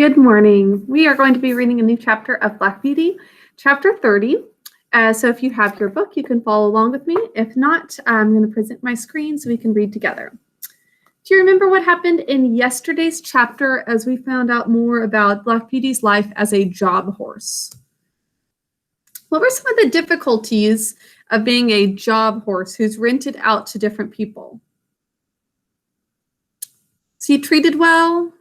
Good morning. We are going to be reading a new chapter of Black Beauty, chapter 30. So if you have your book, you can follow along with me. If not, I'm going to present my screen so we can read together. Do you remember what happened in yesterday's chapter as we found out more about Black Beauty's life as a job horse? What were some of the difficulties of being a job horse who's rented out to different people? Is he treated well?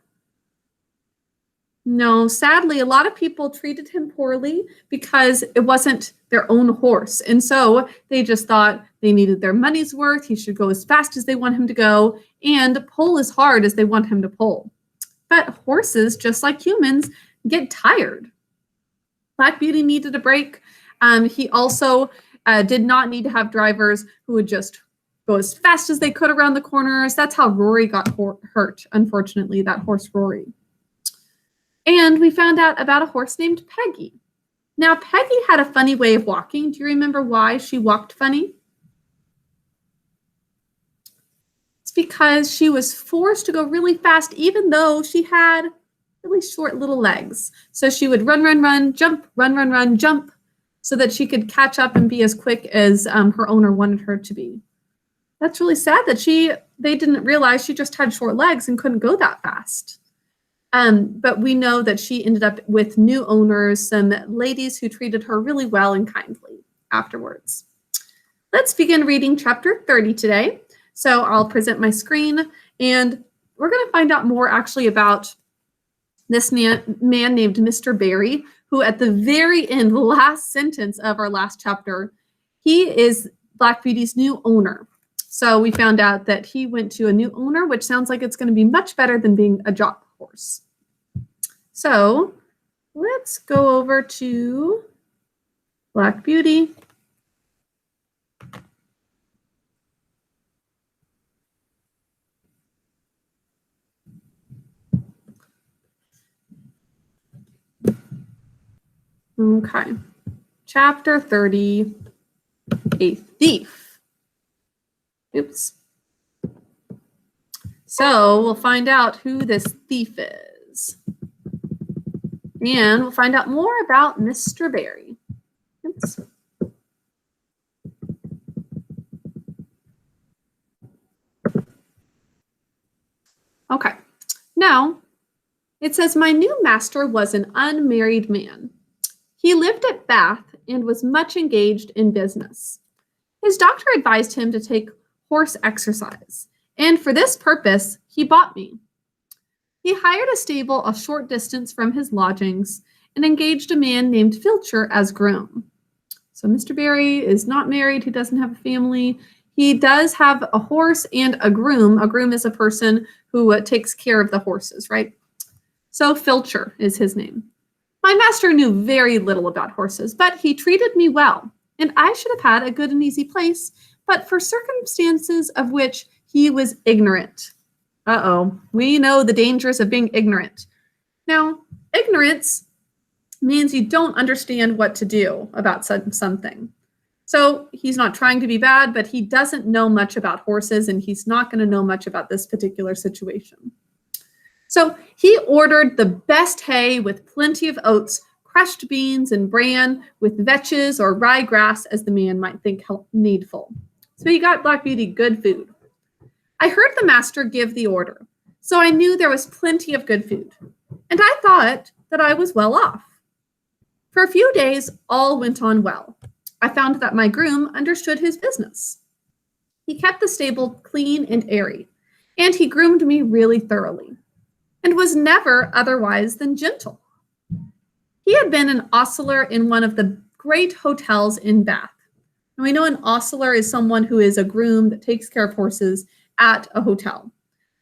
No, sadly, a lot of people treated him poorly because it wasn't their own horse. And so they just thought they needed their money's worth. He should go as fast as they want him to go and pull as hard as they want him to pull. But horses, just like humans, get tired. Black Beauty needed a break. He also did not need to have drivers who would just go as fast as they could around the corners. That's how Rory got hurt, unfortunately, that horse Rory. And we found out about a horse named Peggy. Now, Peggy had a funny way of walking. Do you remember why she walked funny? It's because she was forced to go really fast, even though she had really short little legs. So she would run, run, run, jump, run, run, run, jump, so that she could catch up and be as quick as her owner wanted her to be. That's really sad that they didn't realize she just had short legs and couldn't go that fast. But we know that she ended up with new owners, some ladies who treated her really well and kindly afterwards. Let's begin reading chapter 30 today. So I'll present my screen, and we're going to find out more actually about this man named Mr. Barry, who at the very end, the last sentence of our last chapter, he is Black Beauty's new owner. So we found out that he went to a new owner, which sounds like it's going to be much better than being a job horse. So let's go over to Black Beauty. Okay, chapter 30, a thief. Oops. So we'll find out who this thief is. And we'll find out more about Mr. Barry. Oops. Okay, now it says, my new master was an unmarried man. He lived at Bath and was much engaged in business. His doctor advised him to take horse exercise, and for this purpose, he bought me. He hired a stable a short distance from his lodgings and engaged a man named Filcher as groom. So Mr. Barry is not married. He doesn't have a family. He does have a horse and a groom. A groom is a person who takes care of the horses, right? So Filcher is his name. My master knew very little about horses, but he treated me well, and I should have had a good and easy place, but for circumstances of which he was ignorant. We know the dangers of being ignorant. Now, ignorance means you don't understand what to do about something. So he's not trying to be bad, but he doesn't know much about horses, and he's not going to know much about this particular situation. So he ordered the best hay with plenty of oats, crushed beans, and bran with vetches or ryegrass as the man might think needful. So he got Black Beauty good food. I heard the master give the order, so I knew there was plenty of good food, and I thought that I was well off. For a few days, all went on well. I found that my groom understood his business. He kept the stable clean and airy, and he groomed me really thoroughly, and was never otherwise than gentle. He had been an ostler in one of the great hotels in Bath. And we know an ostler is someone who is a groom that takes care of horses at a hotel.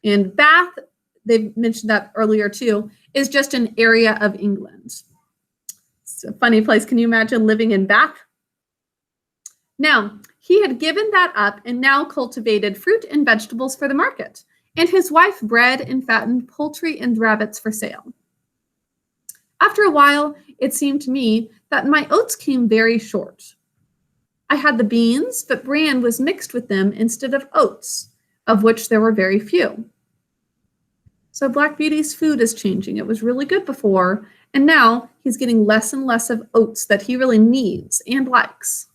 And Bath, they've mentioned that earlier too, is just an area of England. It's a funny place. Can you imagine living in Bath? Now, he had given that up and now cultivated fruit and vegetables for the market, and his wife bred and fattened poultry and rabbits for sale. After a while, it seemed to me that my oats came very short. I had the beans, but bran was mixed with them instead of oats, of which there were very few. So Black Beauty's food is changing. It was really good before, and now he's getting less and less of oats that he really needs and likes.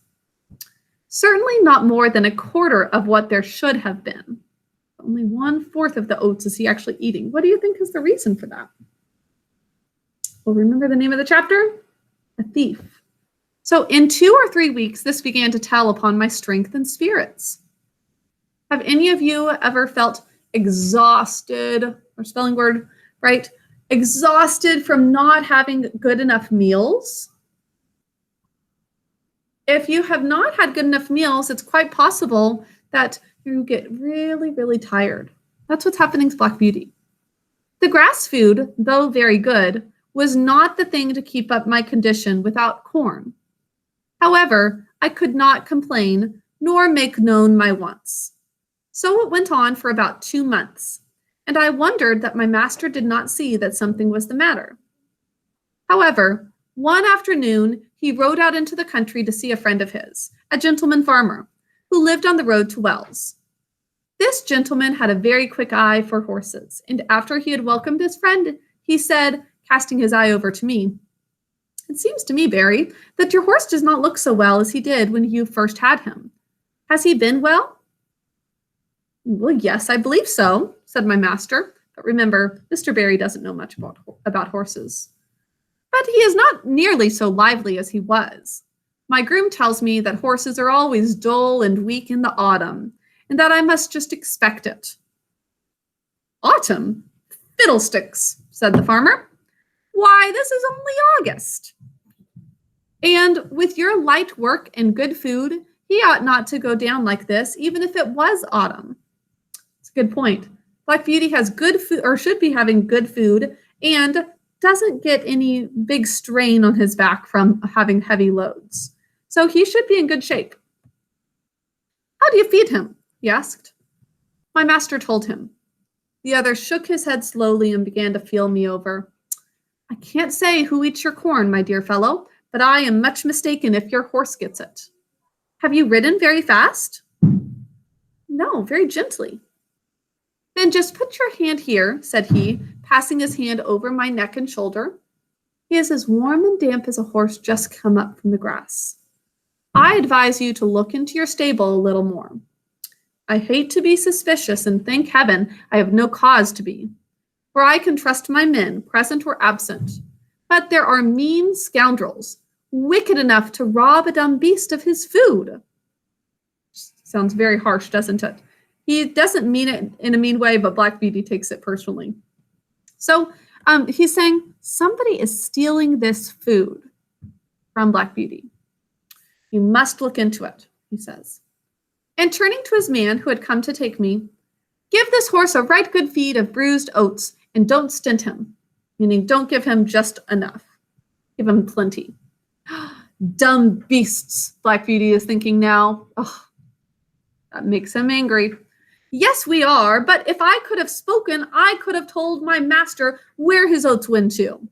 Certainly not more than a quarter of what there should have been. Only 1/4 of the oats is he actually eating. What do you think is the reason for that? Well, remember the name of the chapter? A thief. So in 2 or 3 weeks, this began to tell upon my strength and spirits. Have any of you ever felt exhausted, or spelling word, right? Exhausted from not having good enough meals? If you have not had good enough meals, it's quite possible that you get really, really tired. That's what's happening to Black Beauty. The grass food, though very good, was not the thing to keep up my condition without corn. However, I could not complain nor make known my wants. So it went on for about 2 months, and I wondered that my master did not see that something was the matter. However, one afternoon, he rode out into the country to see a friend of his, a gentleman farmer, who lived on the road to Wells. This gentleman had a very quick eye for horses, and after he had welcomed his friend, he said, casting his eye over to me, "It seems to me, Barry, that your horse does not look so well as he did when you first had him. Has he been well?" "Well, yes, I believe so," said my master. But remember, Mr. Barry doesn't know much about horses. "But he is not nearly so lively as he was. My groom tells me that horses are always dull and weak in the autumn, and that I must just expect it." "Autumn? Fiddlesticks," said the farmer. "Why, this is only August. And with your light work and good food, he ought not to go down like this, even if it was autumn." It's a good point. Black Beauty has good food, or should be having good food, and doesn't get any big strain on his back from having heavy loads. So he should be in good shape. "How do you feed him?" he asked. My master told him. The other shook his head slowly and began to feel me over. "I can't say who eats your corn, my dear fellow, but I am much mistaken if your horse gets it. Have you ridden very fast?" "No, very gently." "Then just put your hand here," said he, passing his hand over my neck and shoulder. "He is as warm and damp as a horse just come up from the grass. I advise you to look into your stable a little more. I hate to be suspicious, and thank heaven I have no cause to be, for I can trust my men, present or absent. But there are mean scoundrels, wicked enough to rob a dumb beast of his food." Sounds very harsh, doesn't it? He doesn't mean it in a mean way, but Black Beauty takes it personally. So he's saying somebody is stealing this food from Black Beauty. "You must look into it," he says. And turning to his man who had come to take me, "Give this horse a right good feed of bruised oats, and don't stint him," meaning don't give him just enough. Give him plenty. Dumb beasts, Black Beauty is thinking now. Oh, that makes him angry. "Yes, we are, but if I could have spoken, I could have told my master where his oats went to."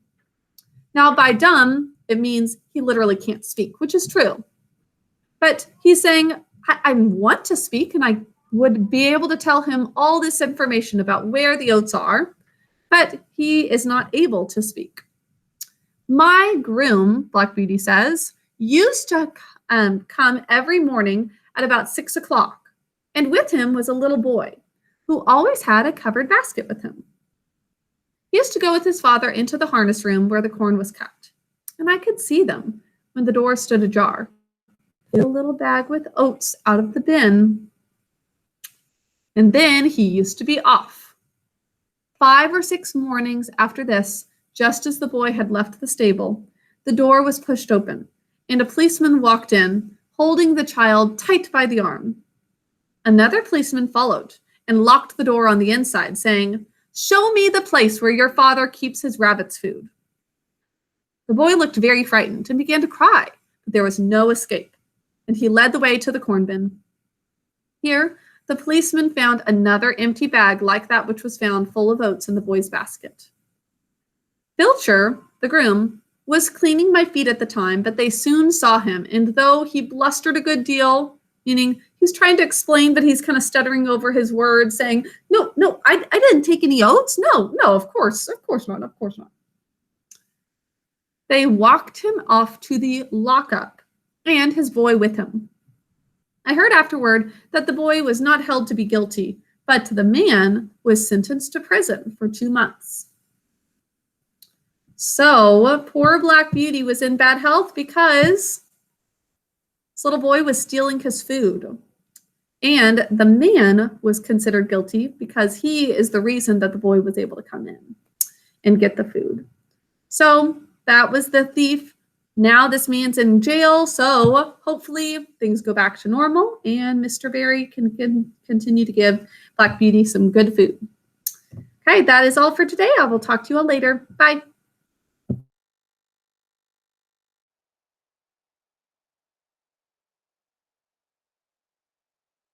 Now, by dumb, it means he literally can't speak, which is true. But he's saying, I want to speak, and I would be able to tell him all this information about where the oats are, but he is not able to speak. "My groom," Black Beauty says, "used to come every morning at about 6 o'clock, and with him was a little boy who always had a covered basket with him. He used to go with his father into the harness room where the corn was cut, and I could see them when the door stood ajar. Get a little bag with oats out of the bin, and then he used to be off. 5 or 6 mornings after this, just as the boy had left the stable, the door was pushed open, and a policeman walked in, holding the child tight by the arm. Another policeman followed and locked the door on the inside, saying, 'Show me the place where your father keeps his rabbit's food.' The boy looked very frightened and began to cry, but there was no escape, and he led the way to the corn bin. Here, the policeman found another empty bag like that which was found full of oats in the boy's basket. Filcher, the groom, was cleaning my feet at the time, but they soon saw him, and though he blustered a good deal, meaning he's trying to explain, but he's kind of stuttering over his words, saying, no, I didn't take any oaths. No, of course not. They walked him off to the lockup and his boy with him. I heard afterward that the boy was not held to be guilty, but the man was sentenced to prison for 2 months. So poor Black Beauty was in bad health because this little boy was stealing his food. And the man was considered guilty because he is the reason that the boy was able to come in and get the food. So that was the thief. Now this man's in jail, so hopefully things go back to normal and Mr. Berry can continue to give Black Beauty some good food. Okay, that is all for today. I will talk to you all later. Bye.